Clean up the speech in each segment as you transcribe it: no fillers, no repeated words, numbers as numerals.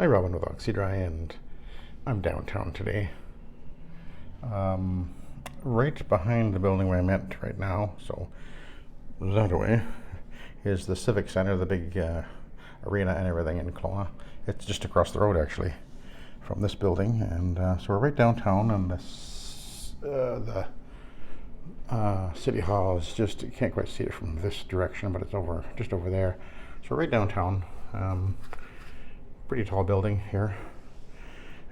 Hi, Robin with Oxy-Dry, and I'm downtown today. Right behind the building where I'm at right now, so that way, is the Civic Center, the big arena and everything in Kelowna. It's just across the road, actually, from this building, and so we're right downtown, and the City Hall is just, you can't quite see it from this direction, but it's just over there. So we're right downtown. Pretty tall building here.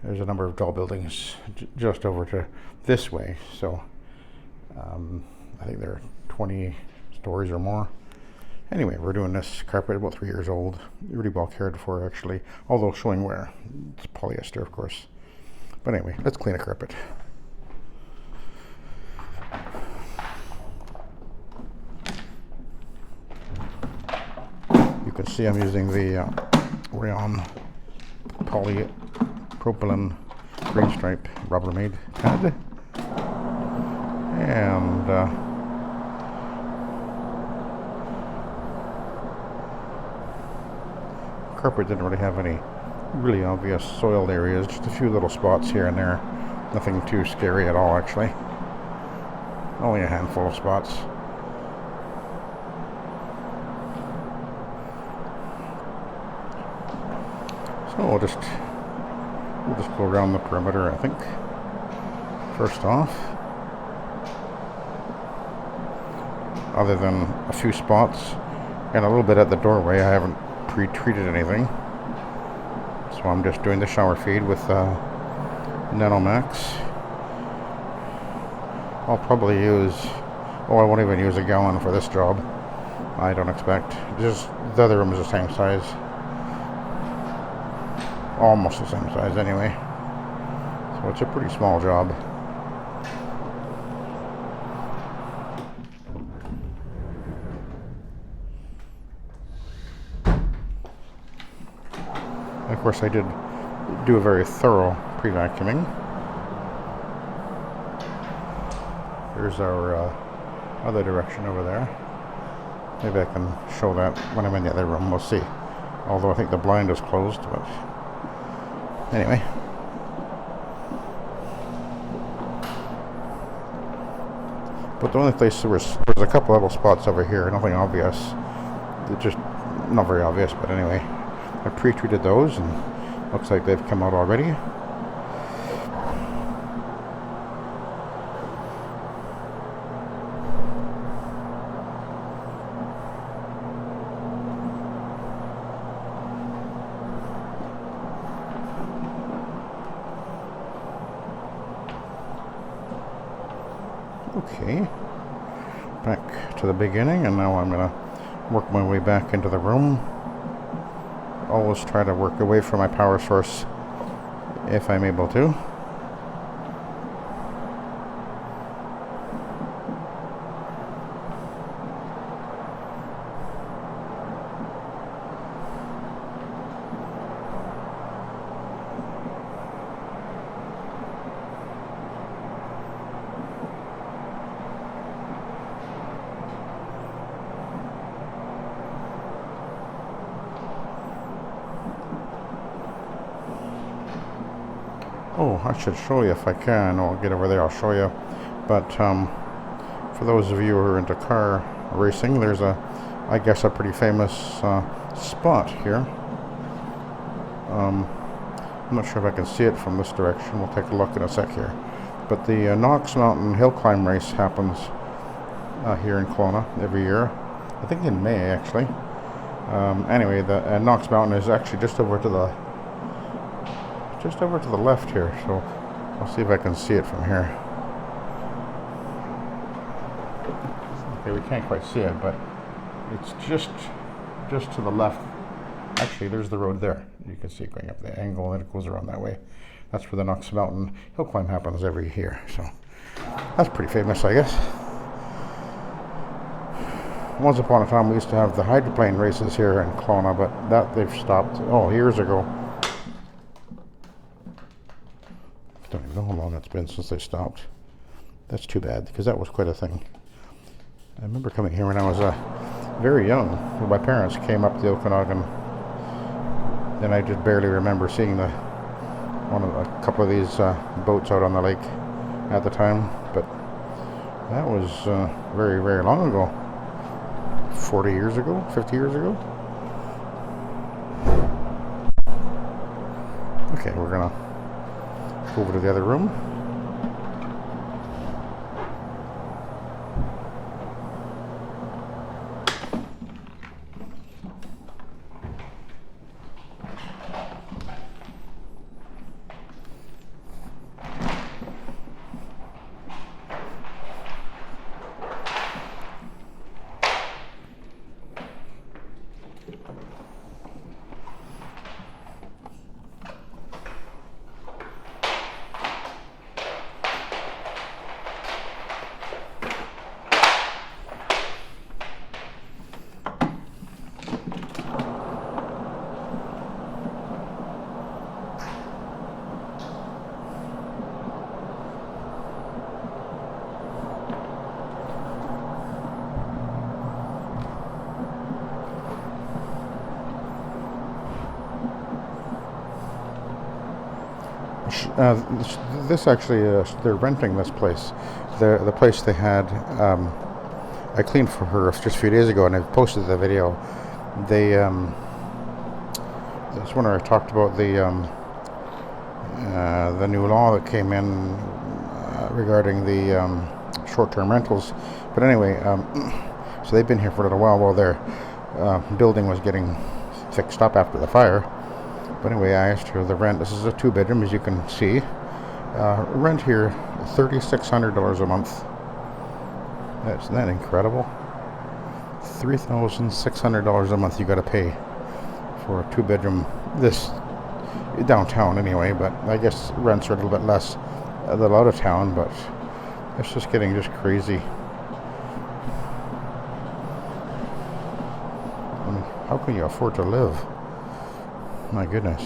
There's a number of tall buildings just over to this way, so I think they're 20 stories or more. Anyway, we're doing this carpet, about 3 years old, really well cared for actually, although showing wear. It's polyester, of course. But anyway, let's clean a carpet. You can see I'm using the rayon polypropylene green stripe Rubbermaid pad, and carpet didn't really have any really obvious soiled areas, just a few little spots here and there. Nothing too scary at all, actually. Only a handful of spots. So we'll just go around the perimeter, I think. First off, other than a few spots and a little bit at the doorway, I haven't pre-treated anything. So I'm just doing the shower feed with NanoMAAX. I'll probably use, I won't even use a gallon for this job. I don't expect. Just the other room is the same size. Almost the same size anyway. So it's a pretty small job. Of course, I did do a very thorough pre-vacuuming. Here's our other direction over there. Maybe I can show that when I'm in the other room. We'll see. Although I think the blind is closed, but anyway. But the only place there was a couple little spots over here, nothing obvious. They're just not very obvious, but anyway. I pre-treated those and looks like they've come out already. Okay, back to the beginning, and now I'm going to work my way back into the room. Always try to work away from my power source if I'm able to. Oh, I should show you if I can. I'll get over there, I'll show you. But for those of you who are into car racing, there's I guess a pretty famous spot here. I'm not sure if I can see it from this direction. We'll take a look in a sec here. But the Knox Mountain Hill Climb Race happens here in Kelowna every year. I think in May, actually. Anyway, the Knox Mountain is actually just over to the left here, so I'll see if I can see it from here. Okay, we can't quite see it, but it's just to the left. Actually, there's the road there. You can see it going up the angle, and it goes around that way. That's where the Knox Mountain Hill Climb happens every year, so that's pretty famous, I guess. Once upon a time, we used to have the hydroplane races here in Kelowna, but that they've stopped, years ago. Don't even know how long it's been since they stopped. That's too bad, because that was quite a thing. I remember coming here when I was very young. My parents came up the Okanagan And I just barely remember seeing a couple of these boats out on the lake at the time, but that was very, very long ago. 40 years ago, 50 years ago. Okay, we're gonna go over to the other room. This actually, they're renting this place. The place they had, I cleaned for her just a few days ago, and I posted the video. They, that's when I talked about the new law that came in regarding the short-term rentals. But anyway, so they've been here for a little while their building was getting fixed up after the fire. But anyway, I asked her the rent. This is a 2-bedroom, as you can see. Rent here, $3,600 a month. Isn't that incredible? $3,600 a month you got to pay for a 2-bedroom. This downtown anyway, but I guess rents are a little bit less than out of town. But it's just getting just crazy. I mean, how can you afford to live? My goodness.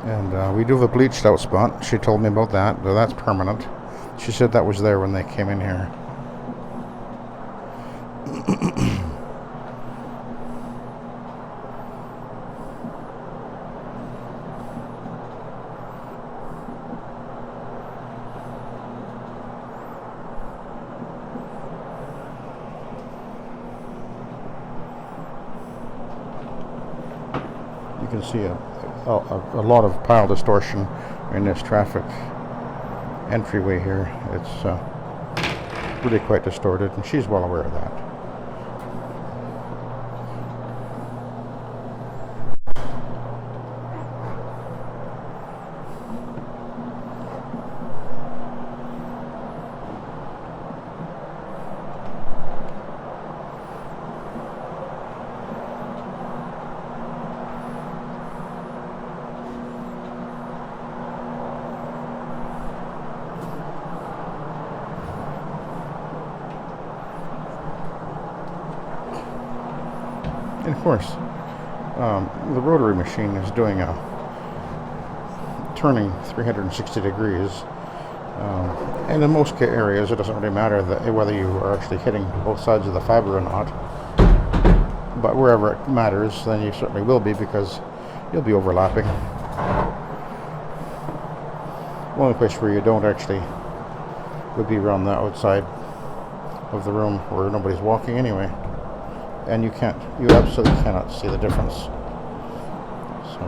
And we do have a bleached out spot. She told me about that. So that's permanent. She said that was there when they came in here. You can see a lot of pile distortion in this traffic entryway here. It's really quite distorted, and she's well aware of that. And of course, the rotary machine is doing turning 360 degrees. And in most areas, it doesn't really matter whether you are actually hitting both sides of the fiber or not. But wherever it matters, then you certainly will be, because you'll be overlapping. The only place where you don't actually would be around the outside of the room where nobody's walking anyway. And you absolutely cannot see the difference. So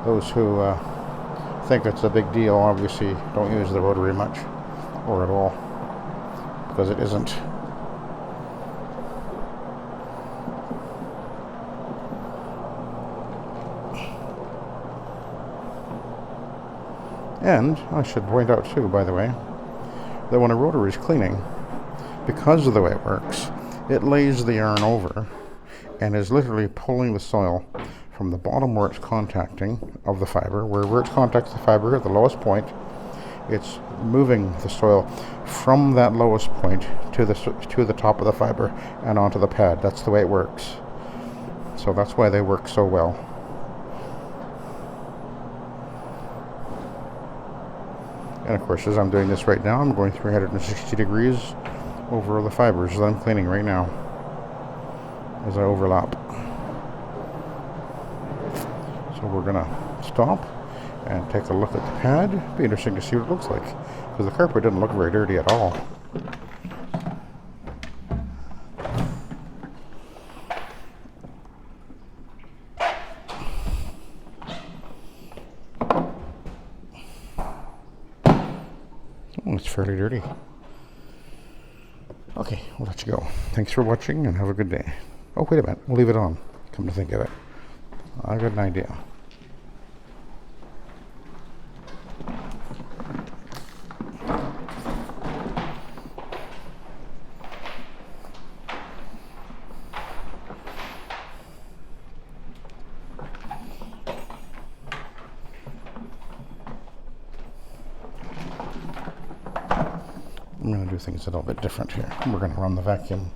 those who think it's a big deal obviously don't use the rotary much, or at all, because it isn't. And I should point out too, by the way, that when a rotary is cleaning, because of the way it works, it lays the yarn over and is literally pulling the soil from the bottom where it's contacting of the fiber, where it contacts the fiber at the lowest point, It's moving the soil from that lowest point to the top of the fiber and onto the pad. That's the way it works. So that's why they work so well. And of course, as I'm doing this right now, I'm going 360 degrees over the fibers that I'm cleaning right now as I overlap. So we're gonna stop and take a look at the pad. Be interesting to see what it looks like, because the carpet didn't look very dirty at all. Oh, it's fairly dirty. Okay, we'll let you go. Thanks for watching and have a good day. Oh, wait a minute. We'll leave it on. Come to think of it, I got an idea. I'm going to do things a little bit different here. We're going to run the vacuum.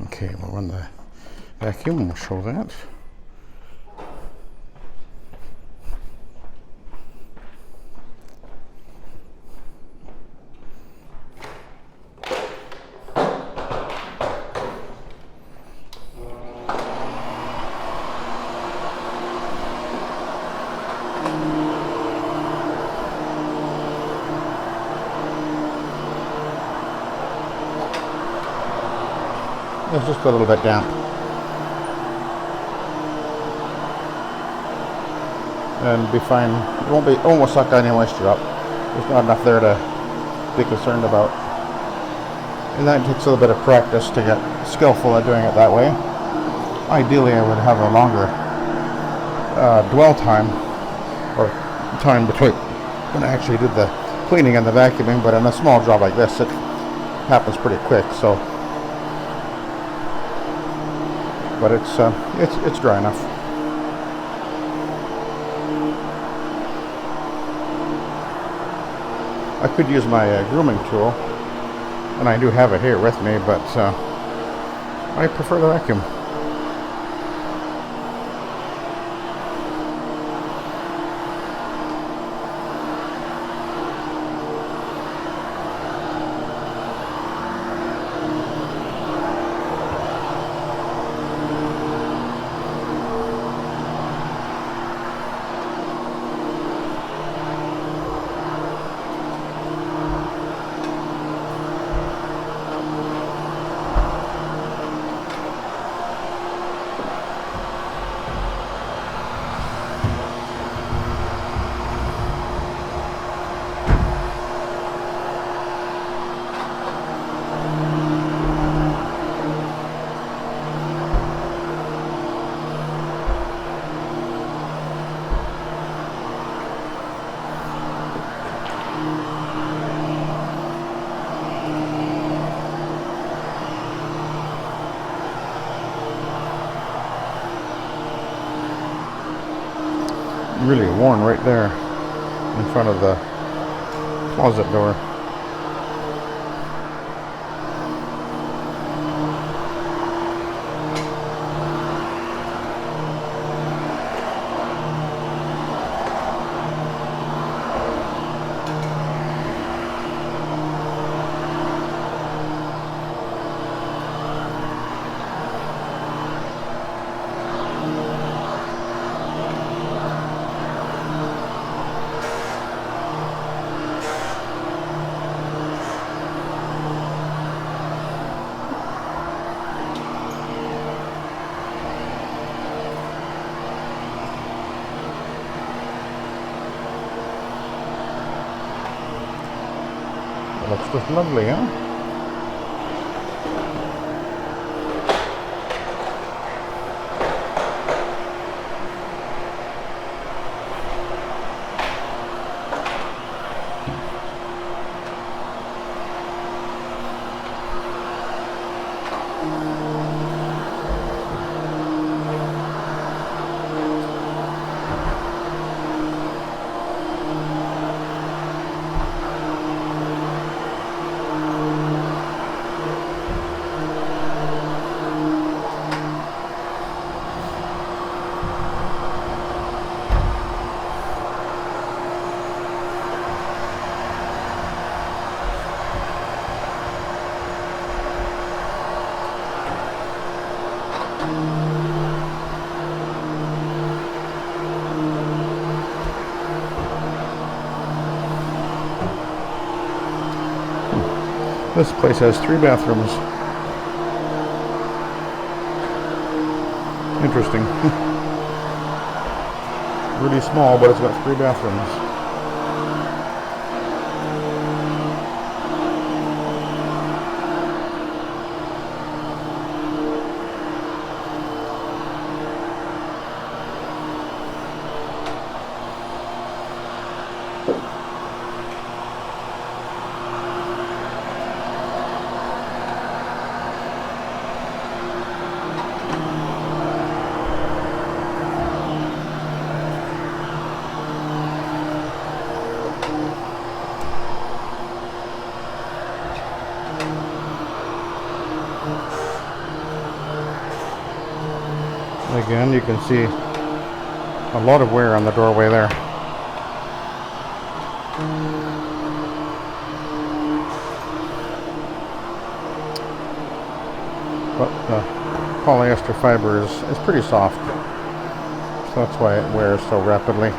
Okay, we'll run the vacuum and we'll show that. It's just a little bit damp. And be fine. It won't suck any moisture up. There's not enough there to be concerned about. And that takes a little bit of practice to get skillful at doing it that way. Ideally, I would have a longer dwell time, or time between when I actually did the cleaning and the vacuuming, but in a small job like this, it happens pretty quick. So. But it's dry enough. I could use my grooming tool, and I do have it here with me, but I prefer the vacuum. Really worn right there in front of the closet door. It looks just lovely, huh? This place has 3 bathrooms. Interesting. Really small, but it's got 3 bathrooms. Again, you can see a lot of wear on the doorway there. But the polyester fiber is pretty soft, so that's why it wears so rapidly.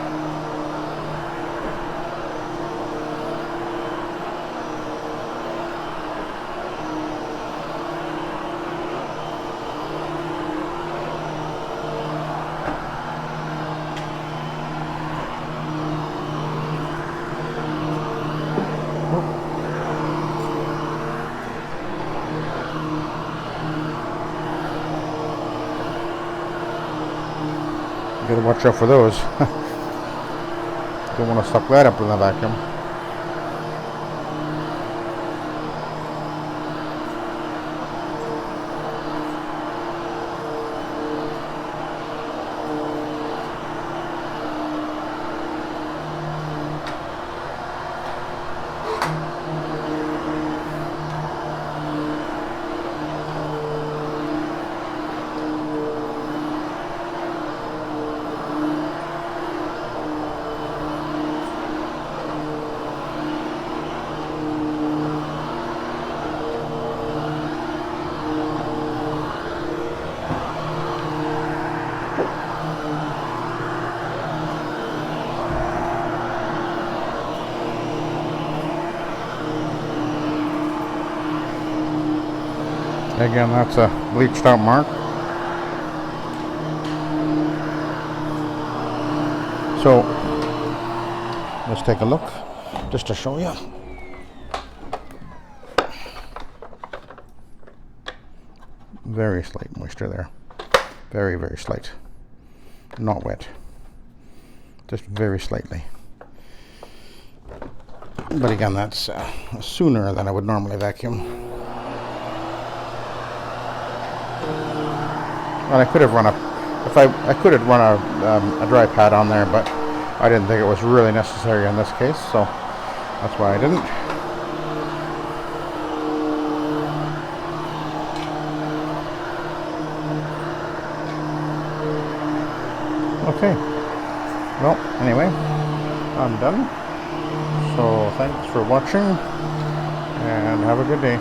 You gotta watch out for those. Don't want to suck that up in the vacuum. Again, that's a bleached out mark. So let's take a look just to show you. Very slight moisture there. Very, very slight. Not wet. Just very slightly. But again, that's sooner than I would normally vacuum. And I could have run I could have run a dry pad on there, but I didn't think it was really necessary in this case, so that's why I didn't. Okay. Well, anyway, I'm done. So thanks for watching, and have a good day.